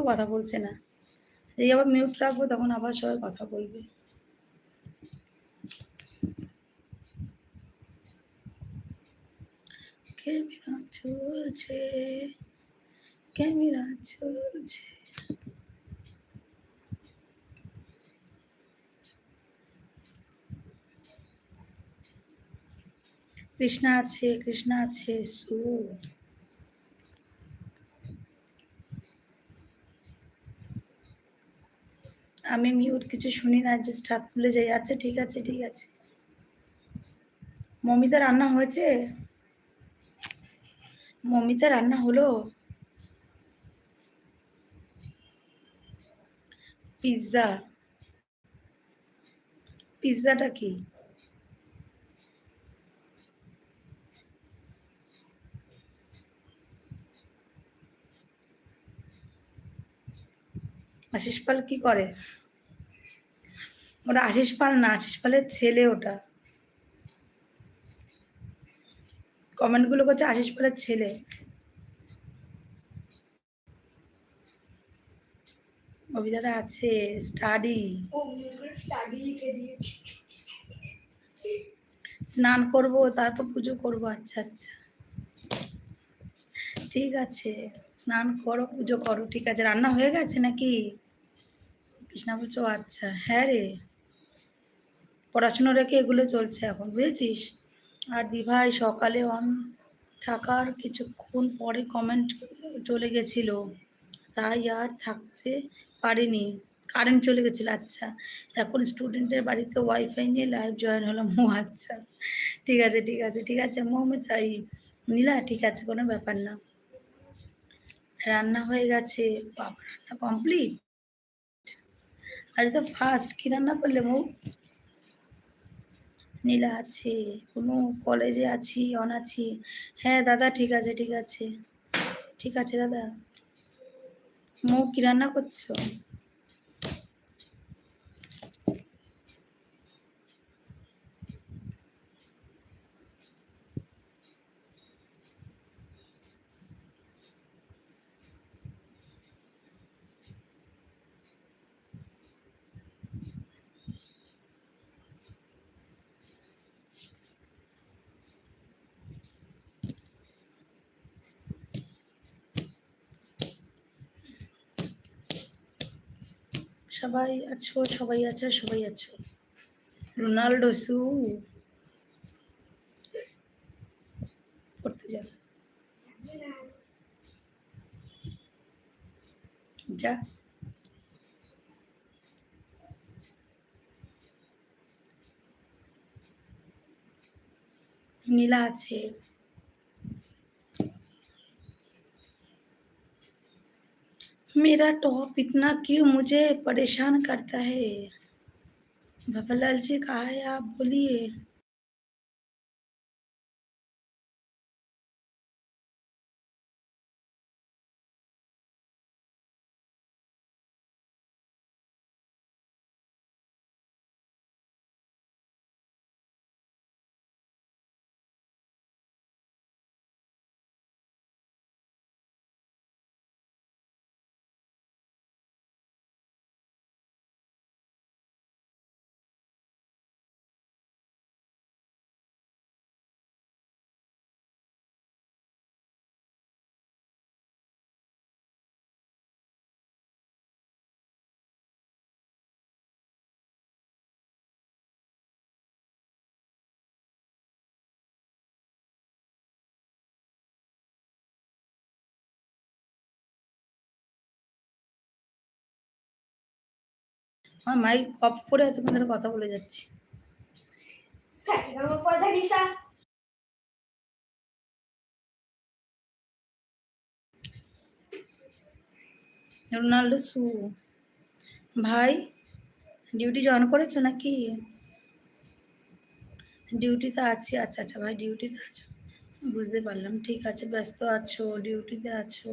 কথা বলছে না। এই আবার মিউট রাখবো, তখন আবার সবাই কথা বলবে। ক্যামেরা চলছে, ক্যামেরা চলছে। কৃষ্ণা আছে, কৃষ্ণা আছে, সু আমি মিউট কিছু শুনি না, জাস্ট হাত তুলে যাই। আচ্ছা ঠিক আছে, ঠিক আছে। মমিতা রান্না হয়েছে? মমিতা রান্না হলো? পিৎজা? পিৎজাটা কি? আশিস পাল কি করে? ওটা আশিস পাল না, আশিস পালের ছেলে ওটা। কমেন্টগুলো করছে আশিস পালের ছেলে। অভিদাদা আছে, স্টাডি। স্নান করব, তারপর পুজো করব। আচ্ছা আচ্ছা, ঠিক আছে। স্নান করো, পুজো করো, ঠিক আছে। রান্না হয়ে গেছে নাকি? কৃষ্ণা বলছো আচ্ছা। হ্যাঁ রে, পড়াশুনো রেখে এগুলো চলছে এখন, বুঝেছিস? আর দিভাই সকালে অন থাকার কিছুক্ষণ পরে কমেন্ট চলে গেছিল, তাই আর থাকতে পারিনি। কারেন্ট চলে গেছিলো, আচ্ছা। এখন স্টুডেন্টের বাড়িতে ওয়াইফাই নিয়ে লাইভ জয়েন হলাম। ও আচ্ছা, ঠিক আছে, ঠিক আছে, ঠিক আছে মৌমিতাই নীলা, ঠিক আছে, কোনো ব্যাপার না। রান্না হয়ে গেছে? বাবা, রান্না কমপ্লিট? আজ তো ফার্স্ট। কি রান্না করলে মৌ? নীলা আছে, কোনো কলেজে আছি, অন আছি। হ্যাঁ দাদা, ঠিক আছে, ঠিক আছে, ঠিক আছে দাদা। মৌ কি রান্না করছো? সবাই আছো, সবাই আছো, সবাই আছো। রোনাল্ডো সু পড়তে যাবে, যা। নীলা আছে। मेरा टॉप इतना क्यों मुझे परेशान करता है? भवलाल जी कहाँ है, आप बोलिए। আমার মাইক অফ করে এতক্ষণ ধরে কথা বলে যাচ্ছি। রোনাল্ডো সু ভাই, ডিউটি জয়েন করেছো নাকি? ডিউটিতে আছি। আচ্ছা আচ্ছা ভাই, ডিউটিতে আছো, বুঝতে পারলাম। ঠিক আছে, ব্যস্ত আছো, ডিউটিতে আছো,